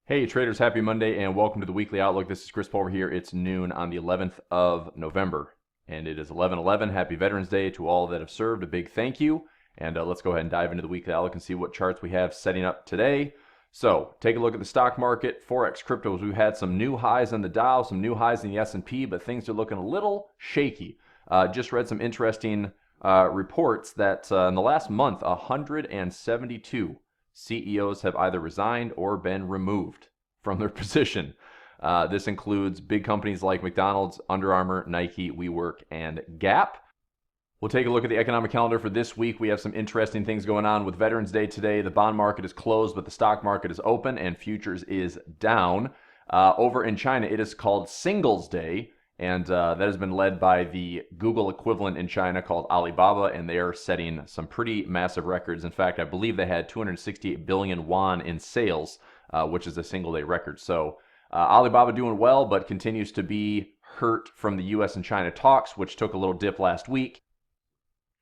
Hey traders, happy Monday and welcome to the Weekly Outlook. This is Chris Pulver here. It's noon on the 11th of November and it is 11/11. Happy Veterans Day to all that have served. A big thank you. And let's go ahead and dive into the Weekly Outlook and see what charts we have setting up today. So take a look at the stock market, Forex, cryptos. We've had some new highs on the Dow, some new highs in the S&P, but things are looking a little shaky. Just read some interesting reports that in the last month, 172 CEOs have either resigned or been removed from their position. This includes big companies like McDonald's, Under Armour, Nike, WeWork, and Gap. We'll take a look at the economic calendar for this week. We have some interesting things going on with Veterans Day today. The bond market is closed, but the stock market is open and futures is down. Over in China, it is called Singles Day, and that has been led by the Google equivalent in China called Alibaba, and they are setting some pretty massive records. In fact, I believe they had 268 billion yuan in sales, which is a single-day record. So Alibaba doing well, but continues to be hurt from the U.S. and China talks, which took a little dip last week.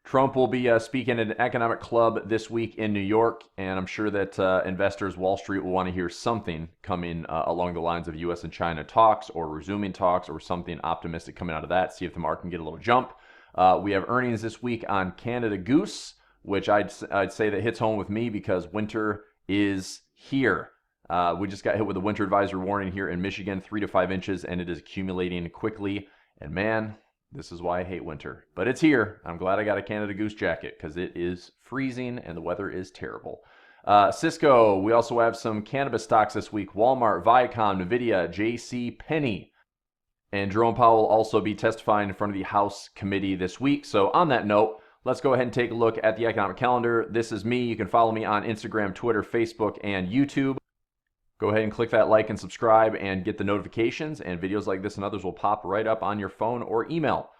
Trump will be speaking at an economic club this week in New York, and I'm sure that investors, Wall Street, will want to hear something coming along the lines of U.S. and China talks or resuming talks or something optimistic coming out of that, see if the market can get a little jump. We have earnings this week on Canada Goose, which I'd say that hits home with me because winter is here. We just got hit with a winter advisory warning here in Michigan, 3 to 5 inches, and it is accumulating quickly. And man, this is why I hate winter. But it's here. I'm glad I got a Canada Goose jacket because it is freezing and the weather is terrible. Cisco, we also have some cannabis stocks this week. Walmart, Viacom, Nvidia, JC Penney. And Jerome Powell will also be testifying in front of the House committee this week. So on that note, let's go ahead and take a look at the economic calendar. This is me. You can follow me on Instagram, Twitter, Facebook, and YouTube. Go ahead and click that like and subscribe and get the notifications, and videos like this and others will pop right up on your phone or email.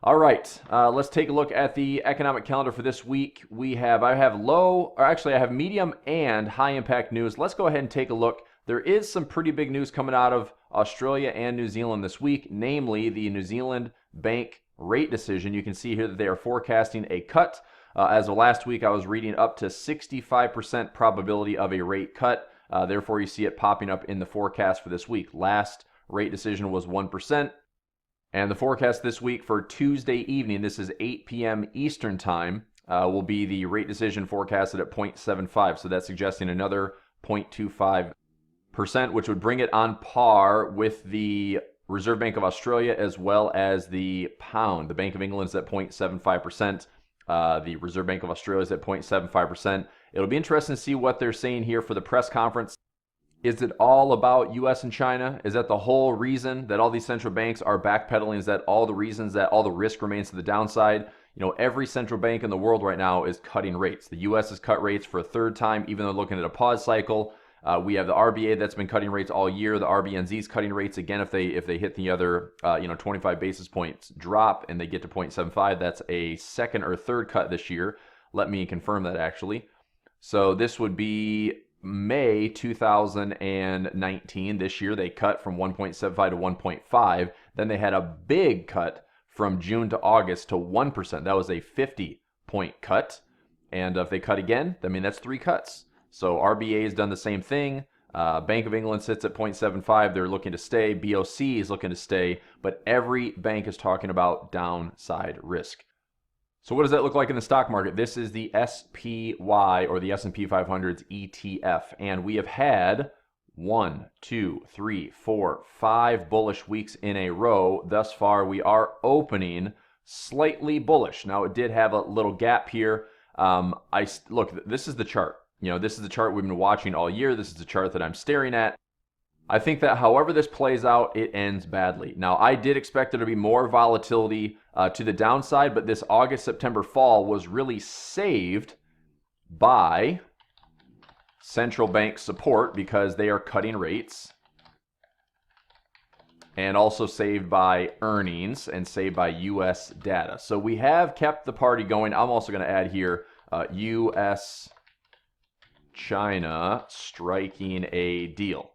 All right, let's take a look at the economic calendar for this week. I have medium and high impact news. Let's go ahead and take a look. There is some pretty big news coming out of Australia and New Zealand this week, namely the New Zealand bank rate decision. You can see here that they are forecasting a cut. As of last week, I was reading up to 65% probability of a rate cut. Therefore, you see it popping up in the forecast for this week. Last rate decision was 1%. And the forecast this week for Tuesday evening, this is 8 p.m. Eastern time, will be the rate decision forecasted at 0.75. So that's suggesting another 0.25%, which would bring it on par with the Reserve Bank of Australia as well as the pound. The Bank of England is at 0.75%. The Reserve Bank of Australia is at 0.75%. It'll be interesting to see what they're saying here for the press conference. Is it all about U.S. and China? Is that the whole reason that all these central banks are backpedaling? Is that all the reasons that all the risk remains to the downside? You know, every central bank in the world right now is cutting rates. The U.S. has cut rates for a third time, even though they're looking at a pause cycle. We have the RBA that's been cutting rates all year. The RBNZ is cutting rates again if they hit the other 25 basis points drop and they get to 0.75. That's a second or third cut this year. Let me confirm that actually. So this would be May 2019. This year they cut from 1.75 to 1.5. Then they had a big cut from June to August to 1%. That was a 50-point cut. And if they cut again, I mean, that's 3 cuts. So RBA has done the same thing. Bank of England sits at 0.75. They're looking to stay. BOC is looking to stay. But every bank is talking about downside risk. So what does that look like in the stock market? This is the SPY, or the S&P 500's ETF. And we have had 1, 2, 3, 4, 5 bullish weeks in a row. Thus far, we are opening slightly bullish. Now, it did have a little gap here. Look, this is the chart. You know, this is the chart we've been watching all year. This is the chart that I'm staring at. I think that however this plays out, it ends badly. Now, I did expect there to be more volatility to the downside, but this August, September, fall was really saved by central bank support because they are cutting rates, and also saved by earnings and saved by U.S. data. So we have kept the party going. I'm also going to add here U.S. China striking a deal.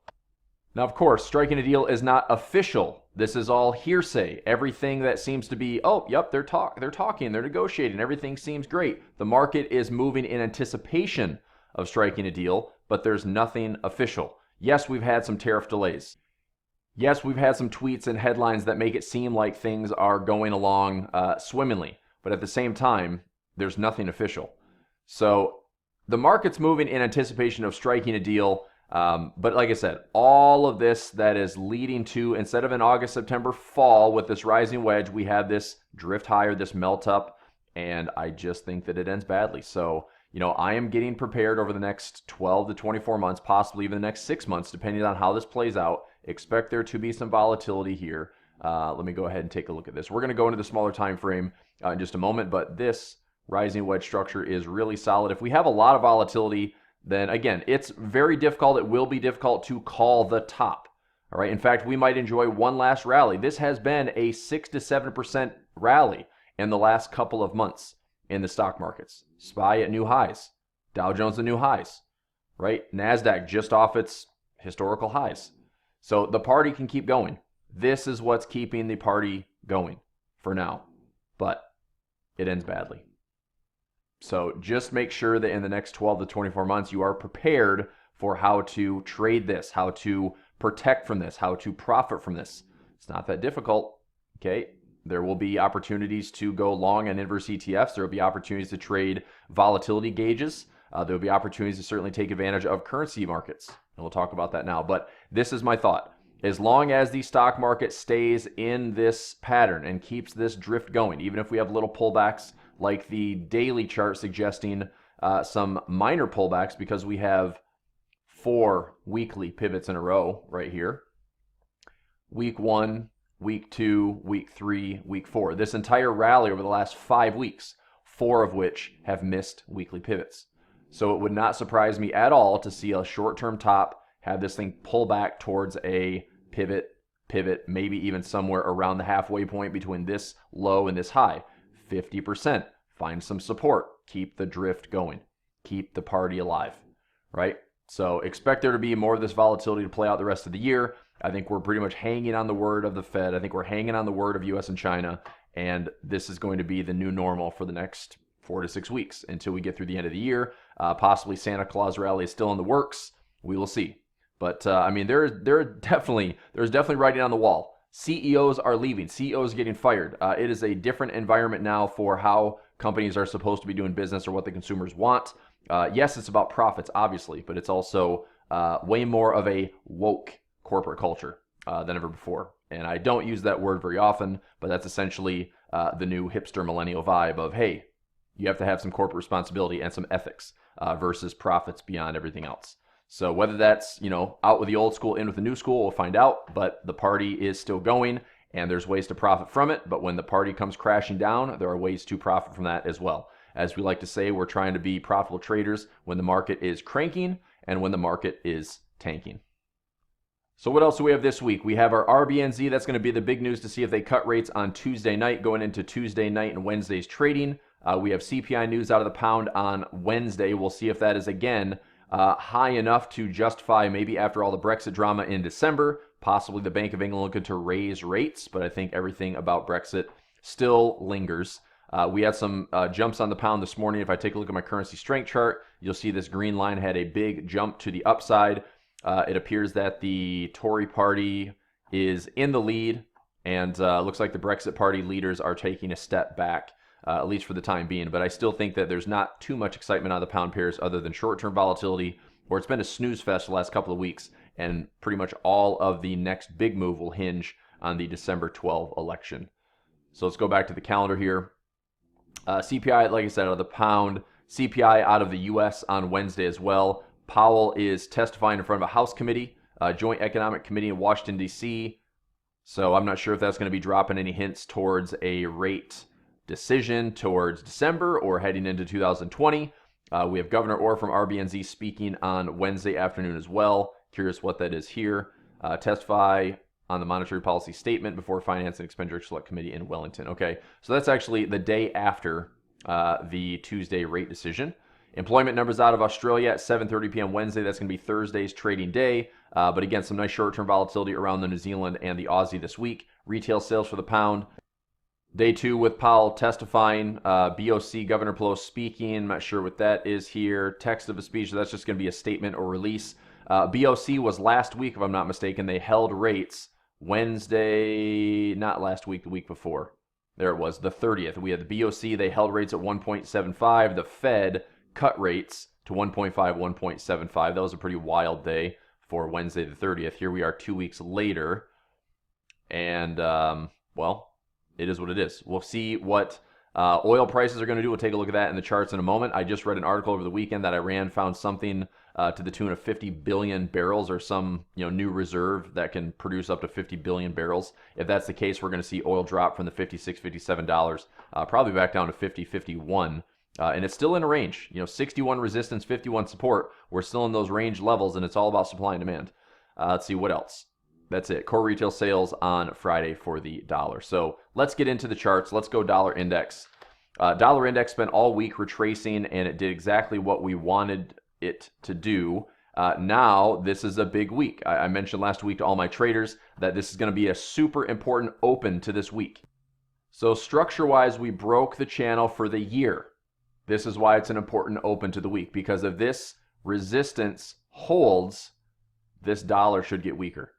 Now, of course, striking a deal is not official. This is all hearsay. Everything that seems to be, oh, yep, they're talking, they're negotiating, everything seems great. The market is moving in anticipation of striking a deal, but there's nothing official. Yes, we've had some tariff delays. Yes, we've had some tweets and headlines that make it seem like things are going along swimmingly, but at the same time, there's nothing official. So the market's moving in anticipation of striking a deal. But like I said, all of this that is leading to, instead of an August, September, fall with this rising wedge, we have this drift higher, this melt up, and I just think that it ends badly. So, I am getting prepared over the next 12 to 24 months, possibly even the next 6 months, depending on how this plays out. Expect there to be some volatility here. Let me go ahead and take a look at this. We're going to go into the smaller time frame in just a moment, but this rising wedge structure is really solid. If we have a lot of volatility, then again, it's very difficult. It will be difficult to call the top. All right. In fact, we might enjoy one last rally. This has been a 6 to 7% rally in the last couple of months in the stock markets. SPY at new highs, Dow Jones at new highs, right? NASDAQ just off its historical highs. So the party can keep going. This is what's keeping the party going for now, but it ends badly. So just make sure that in the next 12 to 24 months, you are prepared for how to trade this, how to protect from this, how to profit from this. It's not that difficult, okay? There will be opportunities to go long on inverse ETFs. There will be opportunities to trade volatility gauges. There will be opportunities to certainly take advantage of currency markets. And we'll talk about that now. But this is my thought. As long as the stock market stays in this pattern and keeps this drift going, even if we have little pullbacks like the daily chart suggesting some minor pullbacks because we have 4 weekly pivots in a row right here. Week 1, week 2, week 3, week 4. This entire rally over the last 5 weeks, 4 of which have missed weekly pivots. So it would not surprise me at all to see a short-term top, have this thing pull back towards a pivot, maybe even somewhere around the halfway point between this low and this high. 50%. Find some support. Keep the drift going. Keep the party alive, right? So expect there to be more of this volatility to play out the rest of the year. I think we're pretty much hanging on the word of the Fed. I think we're hanging on the word of US and China. And this is going to be the new normal for the next 4 to 6 weeks until we get through the end of the year. Possibly Santa Claus rally is still in the works. We will see. But there's definitely writing on the wall. CEOs are leaving. CEOs getting fired. It is a different environment now for how companies are supposed to be doing business or what the consumers want. Yes, it's about profits, obviously, but it's also way more of a woke corporate culture than ever before. And I don't use that word very often, but that's essentially the new hipster millennial vibe of, hey, you have to have some corporate responsibility and some ethics versus profits beyond everything else. So whether that's, out with the old school, in with the new school, we'll find out. But the party is still going, and there's ways to profit from it. But when the party comes crashing down, there are ways to profit from that as well. As we like to say, we're trying to be profitable traders when the market is cranking and when the market is tanking. So what else do we have this week? We have our RBNZ. That's going to be the big news to see if they cut rates on Tuesday night, going into Tuesday night and Wednesday's trading. We have CPI news out of the pound on Wednesday. We'll see if that is, again, high enough to justify maybe after all the Brexit drama in December, possibly the Bank of England looking to raise rates, but I think everything about Brexit still lingers. We had some jumps on the pound this morning. If I take a look at my currency strength chart, you'll see this green line had a big jump to the upside. It appears that the Tory party is in the lead, and looks like the Brexit party leaders are taking a step back. At least for the time being. But I still think that there's not too much excitement on the pound pairs other than short-term volatility, where it's been a snooze fest the last couple of weeks, and pretty much all of the next big move will hinge on the December 12 election. So let's go back to the calendar here. CPI, like I said, out of the pound. CPI out of the U.S. on Wednesday as well. Powell is testifying in front of a House committee, Joint Economic Committee in Washington, D.C. So I'm not sure if that's going to be dropping any hints towards a rate decision towards December or heading into 2020. We have Governor Orr from RBNZ speaking on Wednesday afternoon as well. Curious what that is here. Testify on the monetary policy statement before Finance and Expenditure Select Committee in Wellington. Okay, so that's actually the day after the Tuesday rate decision. Employment numbers out of Australia at 7:30 p.m. Wednesday. That's going to be Thursday's trading day. But again, some nice short-term volatility around the New Zealand and the Aussie this week. Retail sales for the pound. Day 2 with Powell testifying, BOC, Governor Pelosi speaking. I'm not sure what that is here. Text of a speech, so that's just going to be a statement or release. BOC was last week, if I'm not mistaken. They held rates Wednesday, not last week, the week before. There it was, the 30th. We had the BOC, they held rates at 1.75. The Fed cut rates to 1.5, 1.75. That was a pretty wild day for Wednesday the 30th. Here we are 2 weeks later. And, well, it is what it is. We'll see what oil prices are going to do. We'll take a look at that in the charts in a moment. I just read an article over the weekend that Iran found something to the tune of 50 billion barrels or some new reserve that can produce up to 50 billion barrels. If that's the case, we're going to see oil drop from the $56, $57, probably back down to 50, 51. And it's still in a range. 61 resistance, 51 support. We're still in those range levels, and it's all about supply and demand. Let's see what else. That's it. Core retail sales on Friday for the dollar. So let's get into the charts. Let's go dollar index. Dollar index spent all week retracing, and it did exactly what we wanted it to do. Now, this is a big week. I mentioned last week to all my traders that this is going to be a super important open to this week. So structure-wise, we broke the channel for the year. This is why it's an important open to the week, because if this resistance holds, this dollar should get weaker.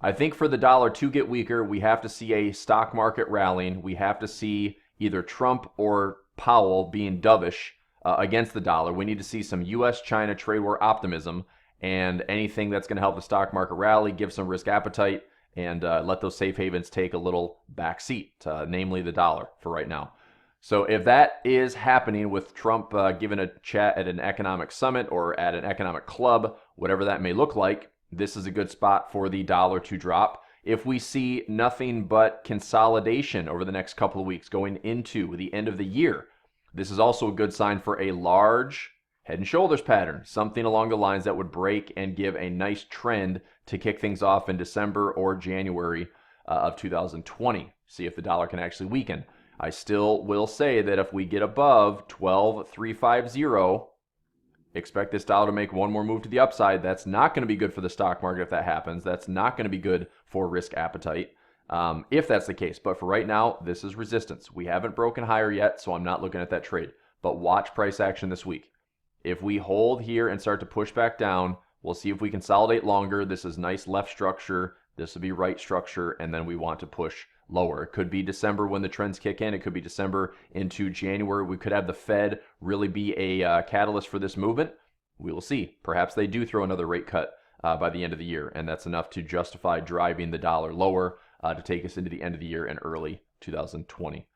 I think for the dollar to get weaker, we have to see a stock market rallying. We have to see either Trump or Powell being dovish against the dollar. We need to see some U.S.-China trade war optimism and anything that's going to help the stock market rally, give some risk appetite, and let those safe havens take a little back seat, namely the dollar for right now. So if that is happening with Trump giving a chat at an economic summit or at an economic club, whatever that may look like, this is a good spot for the dollar to drop. If we see nothing but consolidation over the next couple of weeks going into the end of the year, this is also a good sign for a large head and shoulders pattern, something along the lines that would break and give a nice trend to kick things off in December or January of 2020. See if the dollar can actually weaken. I still will say that if we get above 12,350, expect this dollar to make one more move to the upside. That's not going to be good for the stock market if that happens. That's not going to be good for risk appetite if that's the case. But for right now, this is resistance. We haven't broken higher yet, so I'm not looking at that trade. But watch price action this week. If we hold here and start to push back down, we'll see if we consolidate longer. This is nice left structure. This will be right structure, and then we want to push lower. It could be December when the trends kick in. It could be December into January. We could have the Fed really be a catalyst for this movement. We will see. Perhaps they do throw another rate cut by the end of the year, and that's enough to justify driving the dollar lower to take us into the end of the year and early 2020.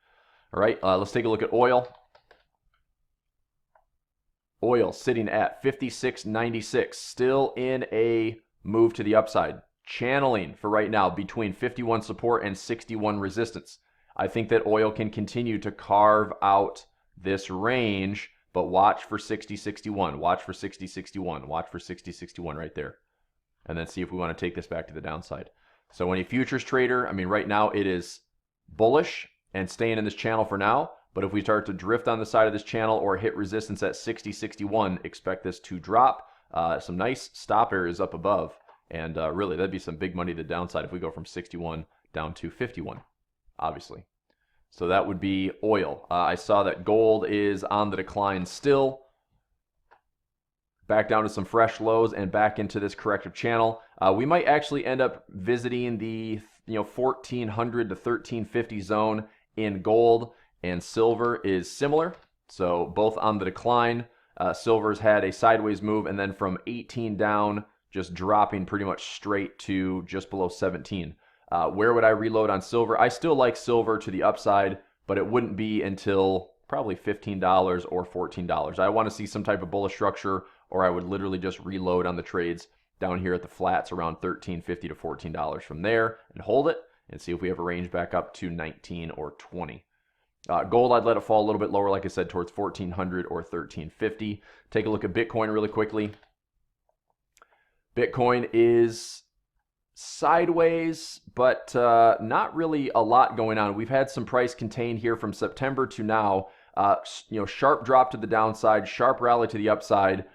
All right, let's take a look at oil. Oil sitting at 56.96, still in a move to the upside. Channeling for right now between 51 support and 61 resistance. I think that oil can continue to carve out this range, but watch for 60.61, watch for 60.61, watch for 60.61 right there. And then see if we want to take this back to the downside. So any futures trader, right now it is bullish and staying in this channel for now, but if we start to drift on the side of this channel or hit resistance at 60.61, expect this to drop. Some nice stop areas up above. And really, that'd be some big money to the downside if we go from 61 down to 51, obviously. So that would be oil. I saw that gold is on the decline still. Back down to some fresh lows and back into this corrective channel. We might actually end up visiting the 1400 to 1350 zone in gold, and silver is similar. So both on the decline. Silver's had a sideways move, and then from 18 down, just dropping pretty much straight to just below 17. Where would I reload on silver? I still like silver to the upside, but it wouldn't be until probably $15 or $14. I want to see some type of bullish structure, or I would literally just reload on the trades down here at the flats around $13.50 to $14 from there and hold it and see if we have a range back up to 19 or 20. Gold, I'd let it fall a little bit lower, like I said, towards 1400 or 1350. Take a look at Bitcoin really quickly. Bitcoin is sideways, but not really a lot going on. We've had some price contain here from September to now. Sharp drop to the downside, sharp rally to the upside.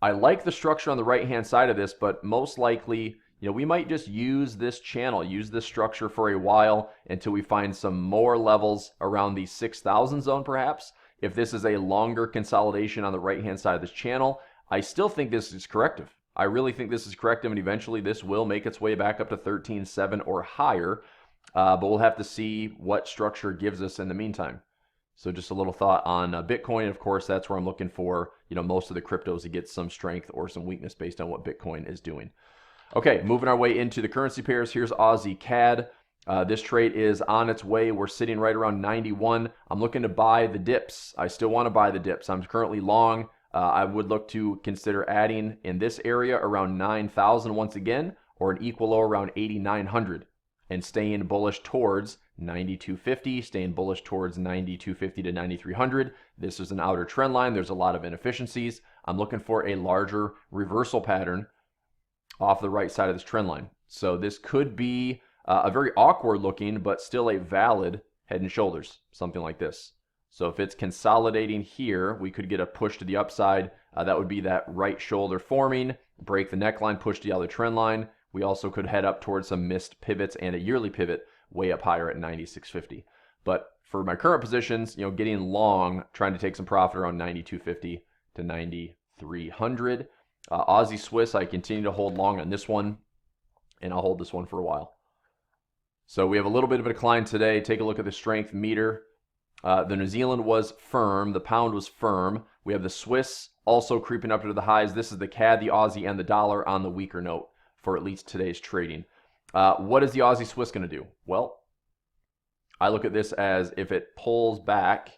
I like the structure on the right-hand side of this, but most likely, we might just use this channel, use this structure for a while until we find some more levels around the 6,000 zone, perhaps. If this is a longer consolidation on the right-hand side of this channel, I still think this is corrective. I really think this is corrective, and eventually this will make its way back up to 13.7 or higher, but we'll have to see what structure gives us in the meantime. So just a little thought on Bitcoin. Of course, that's where I'm looking for, most of the cryptos to get some strength or some weakness based on what Bitcoin is doing. Okay, moving our way into the currency pairs. Here's Aussie CAD. This trade is on its way. We're sitting right around 91. I'm looking to buy the dips. I still want to buy the dips. I'm currently long. I would look to consider adding in this area around 9,000 once again, or an equal low around 8,900, and staying bullish towards 9250, staying bullish towards 9250 to 9300. This is an outer trend line. There's a lot of inefficiencies. I'm looking for a larger reversal pattern off the right side of this trend line. So this could be a very awkward looking, but still a valid head and shoulders, something like this. So if it's consolidating here, we could get a push to the upside. That would be that right shoulder forming, break the neckline, push the other trend line. We also could head up towards some missed pivots and a yearly pivot way up higher at 9650. But for my current positions, getting long, trying to take some profit around 9250 to 9300. Aussie Swiss, I continue to hold long on this one, and I'll hold this one for a while. So we have a little bit of a decline today. Take a look at the strength meter. The New Zealand was firm. The pound was firm. We have the Swiss also creeping up to the highs. This is the CAD, the Aussie, and the dollar on the weaker note for at least today's trading. What is the Aussie Swiss going to do? Well, I look at this as if it pulls back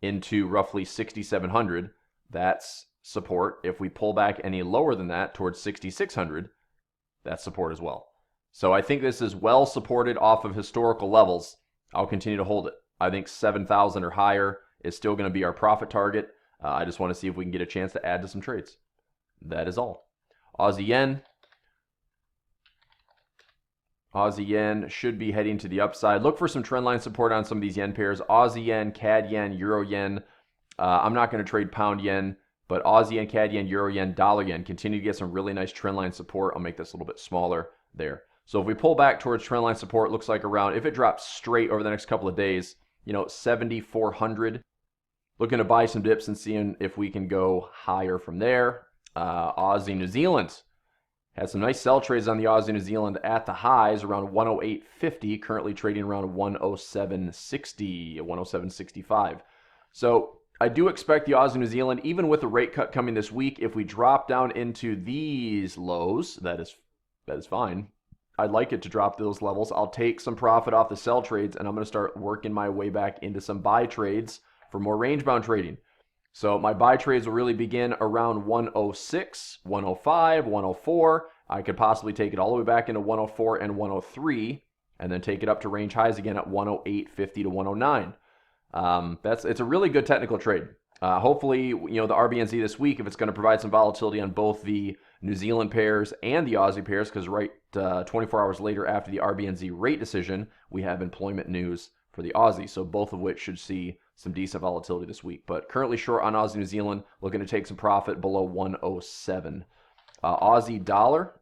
into roughly 6,700, that's support. If we pull back any lower than that towards 6,600, that's support as well. So I think this is well supported off of historical levels. I'll continue to hold it. I think 7,000 or higher is still going to be our profit target. I just want to see if we can get a chance to add to some trades. That is all. Aussie Yen. Aussie Yen should be heading to the upside. Look for some trendline support on some of these yen pairs. Aussie Yen, CAD Yen, Euro Yen. I'm not going to trade Pound Yen, but Aussie Yen, CAD Yen, Euro Yen, Dollar Yen continue to get some really nice trendline support. I'll make this a little bit smaller there. So if we pull back towards trendline support, looks like around, if it drops straight over the next couple of days, 7,400. Looking to buy some dips and seeing if we can go higher from there. Aussie New Zealand. Had some nice sell trades on the Aussie New Zealand at the highs around 108.50, currently trading around 107.60, 107.65. So I do expect the Aussie New Zealand, even with the rate cut coming this week, if we drop down into these lows, that is fine. I'd like it to drop those levels. I'll take some profit off the sell trades, and I'm going to start working my way back into some buy trades for more range-bound trading. So my buy trades will really begin around 106, 105, 104. I could possibly take it all the way back into 104 and 103, and then take it up to range highs again at 108.50 to 109. It's a really good technical trade. Hopefully, the RBNZ this week, if it's going to provide some volatility on both the New Zealand pairs and the Aussie pairs, because 24 hours later after the RBNZ rate decision, we have employment news for the Aussie. So both of which should see some decent volatility this week. But currently short on Aussie New Zealand, looking to take some profit below 107. Aussie dollar.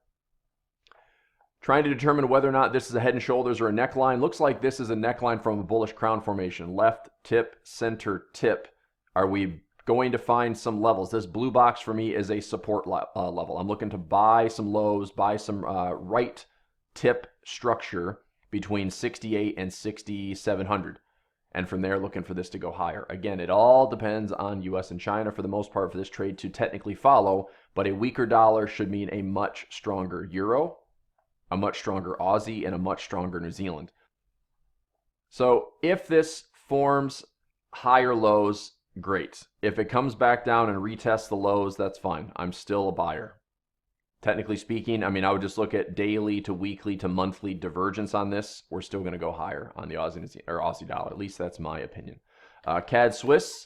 Trying to determine whether or not this is a head and shoulders or a neckline. Looks like this is a neckline from a bullish crown formation. Left tip, center tip. Are we going to find some levels? This blue box for me is a support level. I'm looking to buy some lows, buy some right tip structure between 68 and 6,700. And from there, looking for this to go higher. Again, it all depends on US and China for the most part for this trade to technically follow, but a weaker dollar should mean a much stronger euro, a much stronger Aussie, and a much stronger New Zealand. So if this forms higher lows, great. If it comes back down and retests the lows, that's fine. I'm still a buyer. Technically speaking, I would just look at daily to weekly to monthly divergence on this. We're still going to go higher on the Aussie dollar. At least that's my opinion. CAD Swiss.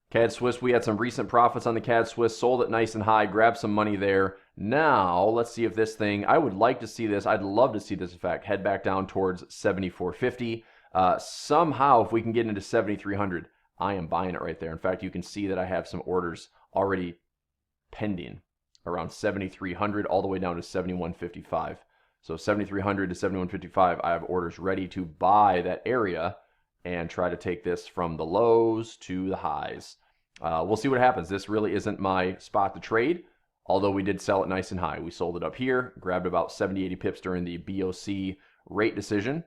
CAD Swiss, we had some recent profits on the CAD Swiss. Sold it nice and high. Grabbed some money there. Now, let's see if this thing, I would like to see this. I'd love to see this, in fact, head back down towards 74.50. Somehow, if we can get into 7,300, I am buying it right there. In fact, you can see that I have some orders already pending around 7,300 all the way down to 71.55. So 7,300 to 71.55, I have orders ready to buy that area and try to take this from the lows to the highs. We'll see what happens. This really isn't my spot to trade. although we did sell it nice and high. We sold it up here, grabbed about 70, 80 pips during the BOC rate decision,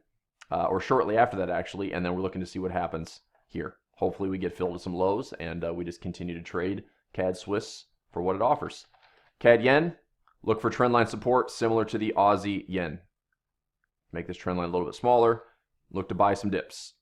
or shortly after that actually, and then we're looking to see what happens here. Hopefully we get filled with some lows, and we just continue to trade CAD Swiss for what it offers. CAD Yen, look for trendline support similar to the Aussie Yen. Make this trend line a little bit smaller. Look to buy some dips.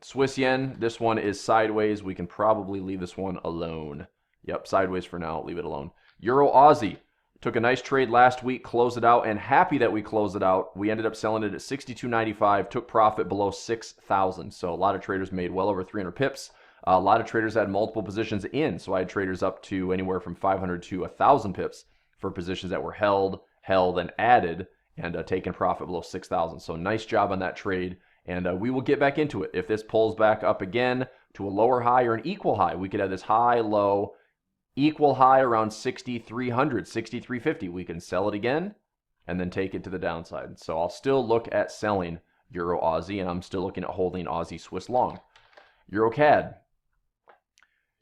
Swiss Yen, this one is sideways. We can probably leave this one alone. Yep, sideways for now. Leave it alone. Euro Aussie. Took a nice trade last week, closed it out, and happy that we closed it out. We ended up selling it at 62.95, took profit below 6,000. So a lot of traders made well over 300 pips. A lot of traders had multiple positions in, so I had traders up to anywhere from 500 to 1,000 pips for positions that were held, and added, and taking profit below 6,000. So nice job on that trade, and we will get back into it. If this pulls back up again to a lower high or an equal high, we could have this high, low, equal high around 6,300, 6,350. We can sell it again and then take it to the downside. So I'll still look at selling Euro Aussie, and I'm still looking at holding Aussie Swiss long. Euro CAD.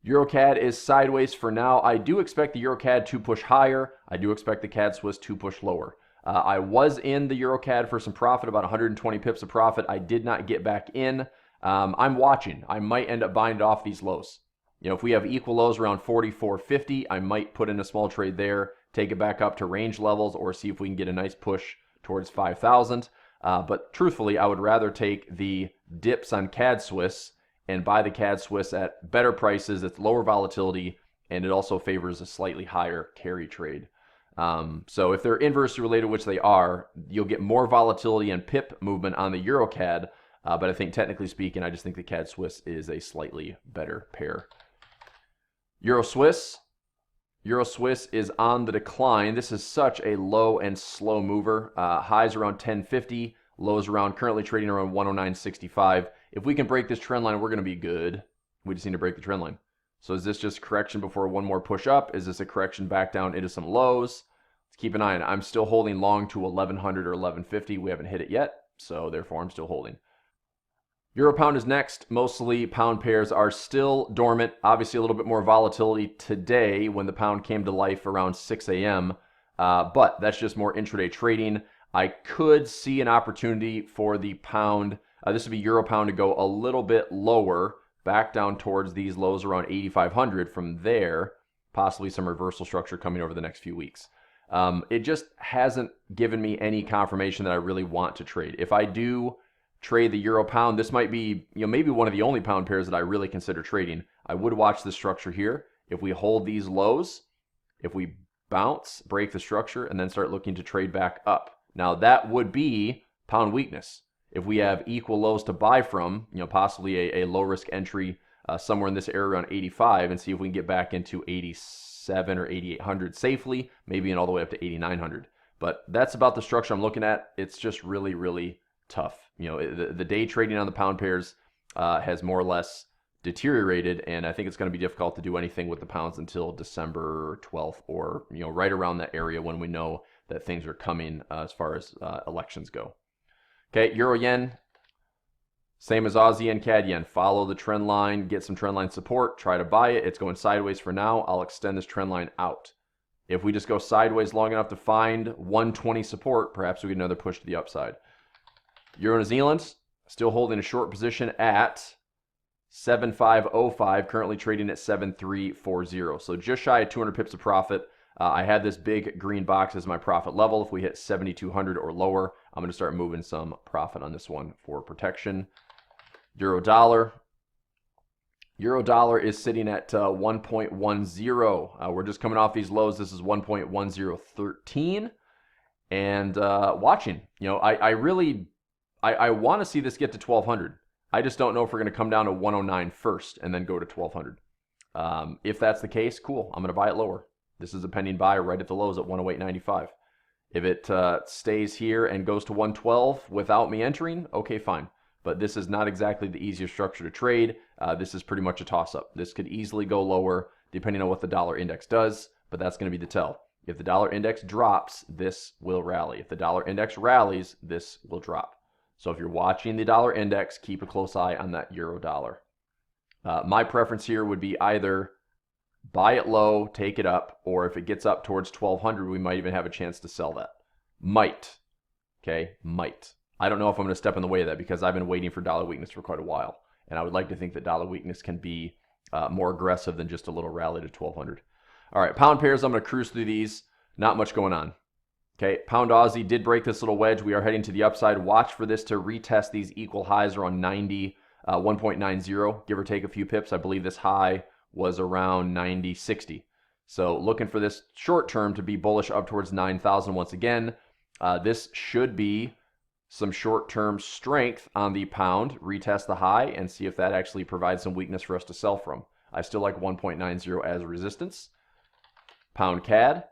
Euro CAD is sideways for now. I do expect the Euro CAD to push higher. I do expect the CAD Swiss to push lower. I was in the Euro CAD for some profit, about 120 pips of profit. I did not get back in. I'm watching. I might end up buying it off these lows. You know, if we have equal lows around 44.50, I might put in a small trade there, take it back up to range levels, or see if we can get a nice push towards 5,000. But truthfully, I would rather take the dips on CAD Swiss and buy the CAD Swiss at better prices. It's lower volatility, and it also favors a slightly higher carry trade. So if they're inversely related, which they are, you'll get more volatility and pip movement on the Euro CAD. But I think technically speaking, I just think the CAD Swiss is a slightly better pair. Euro Swiss. Euro Swiss is on the decline. This is such a low and slow mover. Highs around 10.50, lows around, currently trading around 109.65. If we can break this trend line, we're going to be good. We just need to break the trend line. So is this just correction before one more push up? Is this a correction back down into some lows? Let's keep an eye on it. I'm still holding long to 1100 or 1150. We haven't hit it yet, so therefore I'm still holding. Euro pound is next. Mostly pound pairs are still dormant. Obviously a little bit more volatility today when the pound came to life around 6 a.m. But that's just more intraday trading. I could see an opportunity for the pound. This would be Euro pound to go a little bit lower, back down towards these lows around 8,500. From there, possibly some reversal structure coming over the next few weeks. It just hasn't given me any confirmation that I really want to trade. If I do trade the Euro pound, this might be, maybe one of the only pound pairs that I really consider trading. I would watch the structure here. If we hold these lows, if we bounce, break the structure, and then start looking to trade back up. Now that would be pound weakness. If we have equal lows to buy from, possibly a low risk entry somewhere in this area around 85, and see if we can get back into 87 or 8,800 safely, maybe all the way up to 8,900. But that's about the structure I'm looking at. It's just really, really tough. The day trading on the pound pairs has more or less deteriorated, and I think it's going to be difficult to do anything with the pounds until December 12th or right around that area when we know that things are coming as far as elections go. Okay, Euro Yen, same as Aussie and CAD Yen. Follow the trend line, get some trend line support, try to buy it. It's going sideways for now. I'll extend this trend line out. If we just go sideways long enough to find 120 support, perhaps we get another push to the upside. Euro New Zealand, still holding a short position at 7,505, currently trading at 7,340. So just shy of 200 pips of profit. I had this big green box as my profit level. If we hit 7,200 or lower, I'm going to start moving some profit on this one for protection. Euro dollar. Euro dollar is sitting at 1.10. We're just coming off these lows. This is 1.1013. And watching, I want to see this get to 1,200. I just don't know if we're going to come down to 109 first and then go to 1,200. If that's the case, cool. I'm going to buy it lower. This is a pending buy right at the lows at 108.95. If it stays here and goes to 112 without me entering, okay, fine. But this is not exactly the easiest structure to trade. This is pretty much a toss-up. This could easily go lower depending on what the dollar index does, but that's going to be the tell. If the dollar index drops, this will rally. If the dollar index rallies, this will drop. So if you're watching the dollar index, keep a close eye on that euro dollar. My preference here would be either buy it low, take it up, or if it gets up towards 1200, we might even have a chance to sell that. Might. Okay, might. I don't know if I'm going to step in the way of that because I've been waiting for dollar weakness for quite a while. And I would like to think that dollar weakness can be more aggressive than just a little rally to 1200. All right, pound pairs, I'm going to cruise through these. Not much going on. Okay, pound Aussie did break this little wedge. We are heading to the upside. Watch for this to retest these equal highs around 1.90, give or take a few pips. I believe this high was around 90.60. So looking for this short term to be bullish up towards 9,000 once again. This should be some short-term strength on the pound. Retest the high and see if that actually provides some weakness for us to sell from. I still like 1.90 as resistance. Pound CAD,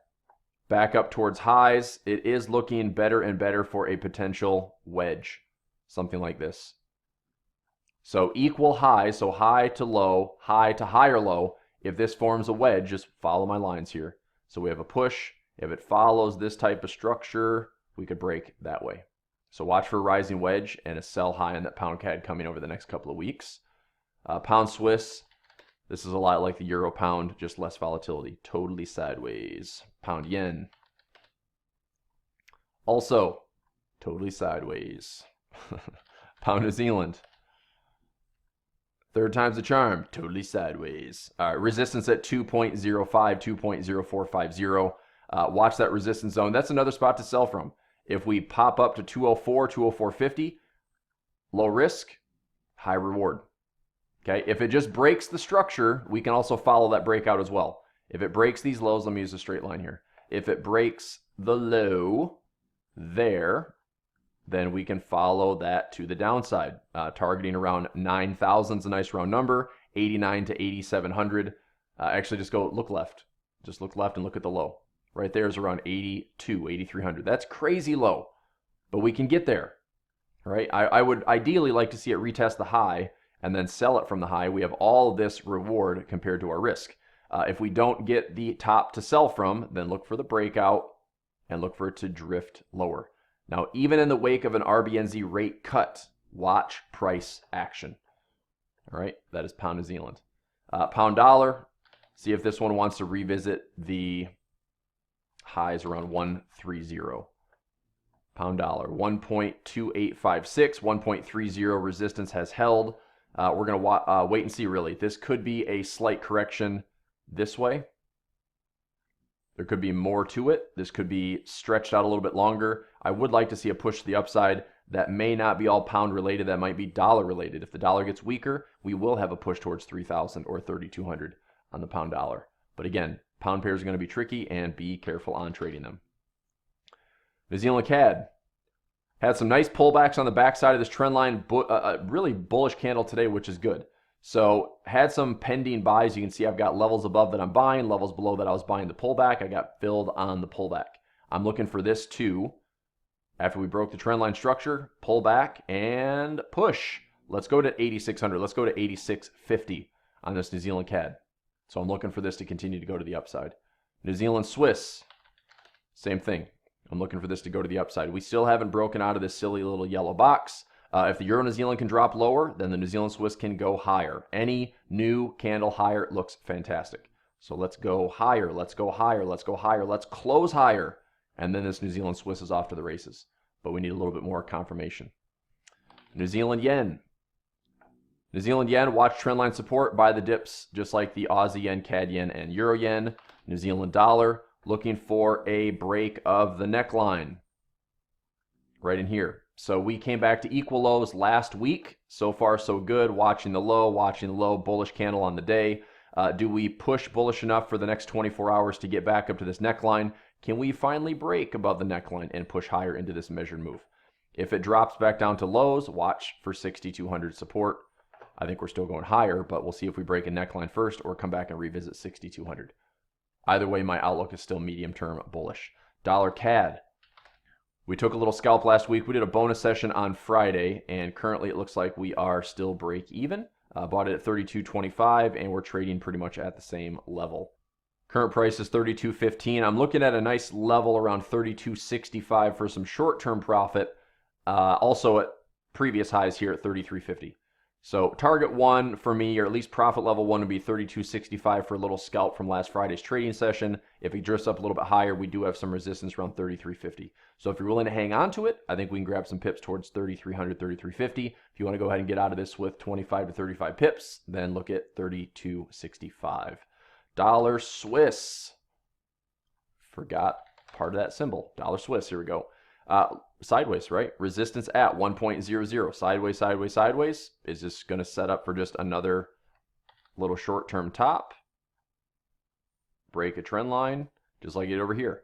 back up towards highs. It is looking better and better for a potential wedge, something like this. So equal highs, so high to low, high to higher low. If this forms a wedge, just follow my lines here. So we have a push. If it follows this type of structure, we could break that way. So watch for a rising wedge and a sell high on that pound CAD coming over the next couple of weeks. Pound Swiss, this is a lot like the euro pound, just less volatility. Totally sideways. Pound yen, also totally sideways. Pound New Zealand, third time's the charm, totally sideways. All right, resistance at 2.05, 2.0450. Watch that resistance zone. That's another spot to sell from. If we pop up to 204, 204.50, low risk, high reward. Okay, if it just breaks the structure, we can also follow that breakout as well. If it breaks these lows, let me use a straight line here. If it breaks the low there, then we can follow that to the downside. Targeting around 9,000 is a nice round number, 89 to 8,700. Actually, just go look left. Just look left and look at the low. Right there is around 82, 8,300. That's crazy low, but we can get there. Right? I would ideally like to see it retest the high and then sell it from the high. We have all of this reward compared to our risk. If we don't get the top to sell from, then look for the breakout and look for it to drift lower. Now, even in the wake of an RBNZ rate cut, watch price action. All right, that is pound New Zealand. Pound dollar, see if this one wants to revisit the highs around 130. Pound dollar, 1.2856, 1.30 resistance has held. We're going to wait and see, really. This could be a slight correction this way. There could be more to it. This could be stretched out a little bit longer. I would like to see a push to the upside. That may not be all pound related. That might be dollar related. If the dollar gets weaker, we will have a push towards 3,000 or 3,200 on the pound dollar. But again, pound pairs are going to be tricky, and be careful on trading them. New Zealand CAD had some nice pullbacks on the backside of this trend line. Really bullish candle today, which is good. So had some pending buys. You can see I've got levels above that I'm buying, levels below that I was buying the pullback. I got filled on the pullback. I'm looking for this to, after we broke the trend line structure, pull back and push. Let's go to 8,600. Let's go to 8,650 on this New Zealand CAD. So I'm looking for this to continue to go to the upside. New Zealand Swiss, same thing. I'm looking for this to go to the upside. We still haven't broken out of this silly little yellow box. If the Euro New Zealand can drop lower, then the New Zealand Swiss can go higher. Any new candle higher looks fantastic. So let's go higher. Let's go higher. Let's go higher. Let's close higher. And then this New Zealand Swiss is off to the races. But we need a little bit more confirmation. New Zealand Yen. New Zealand Yen, watch trendline support, buy the dips, just like the Aussie Yen, CAD Yen, and Euro Yen. New Zealand Dollar, looking for a break of the neckline. Right in here. So we came back to equal lows last week. So far, so good. Watching the low, bullish candle on the day. Do we push bullish enough for the next 24 hours to get back up to this neckline? Can we finally break above the neckline and push higher into this measured move? If it drops back down to lows, watch for 6,200 support. I think we're still going higher, but we'll see if we break a neckline first or come back and revisit 6,200. Either way, my outlook is still medium-term bullish. Dollar CAD. We took a little scalp last week. We did a bonus session on Friday, and currently it looks like we are still break even. Bought it at 32.25, and we're trading pretty much at the same level. Current price is 32.15. I'm looking at a nice level around 32.65 for some short-term profit. Also at previous highs here at 33.50. So target one for me, or at least profit level one, would be 32.65 for a little scalp from last Friday's trading session. If it drifts up a little bit higher, we do have some resistance around 33.50. So if you're willing to hang on to it, I think we can grab some pips towards 3300, 33.50. If you want to go ahead and get out of this with 25 to 35 pips, then look at 32.65. Dollar Swiss. Forgot part of that symbol. Dollar Swiss, here we go. Sideways, right? Resistance at 1.00. Sideways, sideways, sideways. Is this going to set up for just another little short-term top? Break a trend line, just like it over here.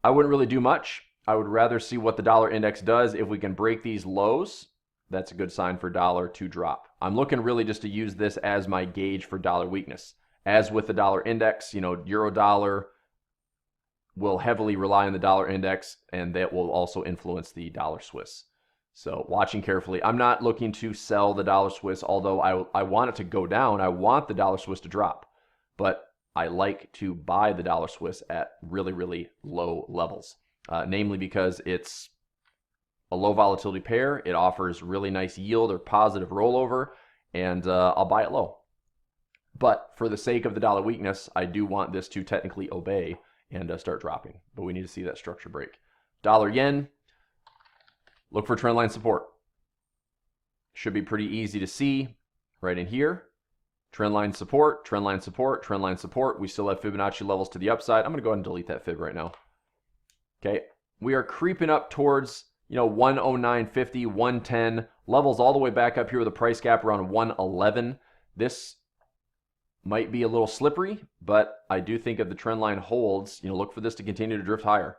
I wouldn't really do much. I would rather see what the dollar index does. If we can break these lows, that's a good sign for dollar to drop. I'm looking really just to use this as my gauge for dollar weakness. As with the dollar index, euro dollar will heavily rely on the dollar index, and that will also influence the dollar Swiss. So watching carefully. I'm not looking to sell the dollar Swiss, although I want it to go down. I want the dollar Swiss to drop, but I like to buy the dollar Swiss at really, really low levels, namely because it's a low volatility pair. It offers really nice yield or positive rollover, and I'll buy it low. But for the sake of the dollar weakness, I do want this to technically obey and start dropping. But we need to see that structure break. Dollar yen, look for trend line support. Should be pretty easy to see right in here. Trend line support, trend line support, trend line support. We still have Fibonacci levels to the upside. I'm going to go ahead and delete that fib right now. Okay, we are creeping up towards 109.50, 110 levels all the way back up here with a price gap around 111. This might be a little slippery, but I do think if the trend line holds, look for this to continue to drift higher.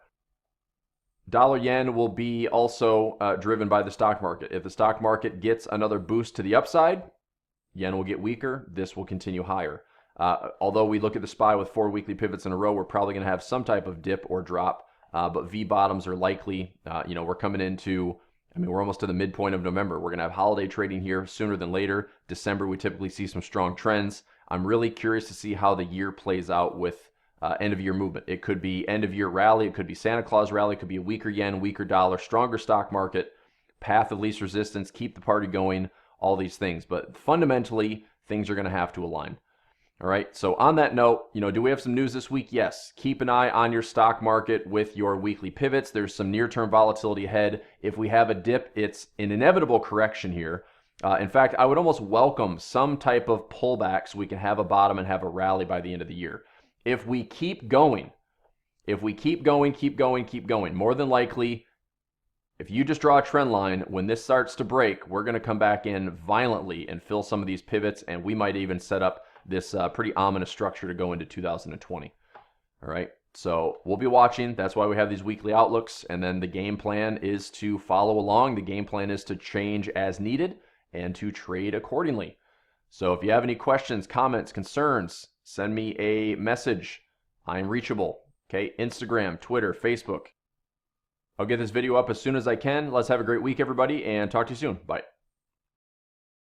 Dollar yen will be also driven by the stock market. If the stock market gets another boost to the upside, yen will get weaker. This will continue higher. Although we look at the SPY with 4 weekly pivots in a row, we're probably going to have some type of dip or drop, but V bottoms are likely. We're coming into, we're almost to the midpoint of November. We're going to have holiday trading here sooner than later. December, we typically see some strong trends. I'm really curious to see how the year plays out with end of year movement. It could be end of year rally. It could be Santa Claus rally. It could be a weaker yen, weaker dollar, stronger stock market, path of least resistance, keep the party going, all these things. But fundamentally, things are going to have to align. All right. So on that note, do we have some news this week? Yes. Keep an eye on your stock market with your weekly pivots. There's some near-term volatility ahead. If we have a dip, it's an inevitable correction here. In fact, I would almost welcome some type of pullback so we can have a bottom and have a rally by the end of the year. If we keep going, keep going, more than likely, if you just draw a trend line, when this starts to break, we're going to come back in violently and fill some of these pivots, and we might even set up this pretty ominous structure to go into 2020. All right. So we'll be watching. That's why we have these weekly outlooks. And then the game plan is to follow along. The game plan is to change as needed and to trade accordingly. So if you have any questions, comments, concerns, send me a message. I'm reachable. Okay, Instagram, Twitter, Facebook. I'll get this video up as soon as I can. Let's have a great week, everybody, and talk to you soon. Bye.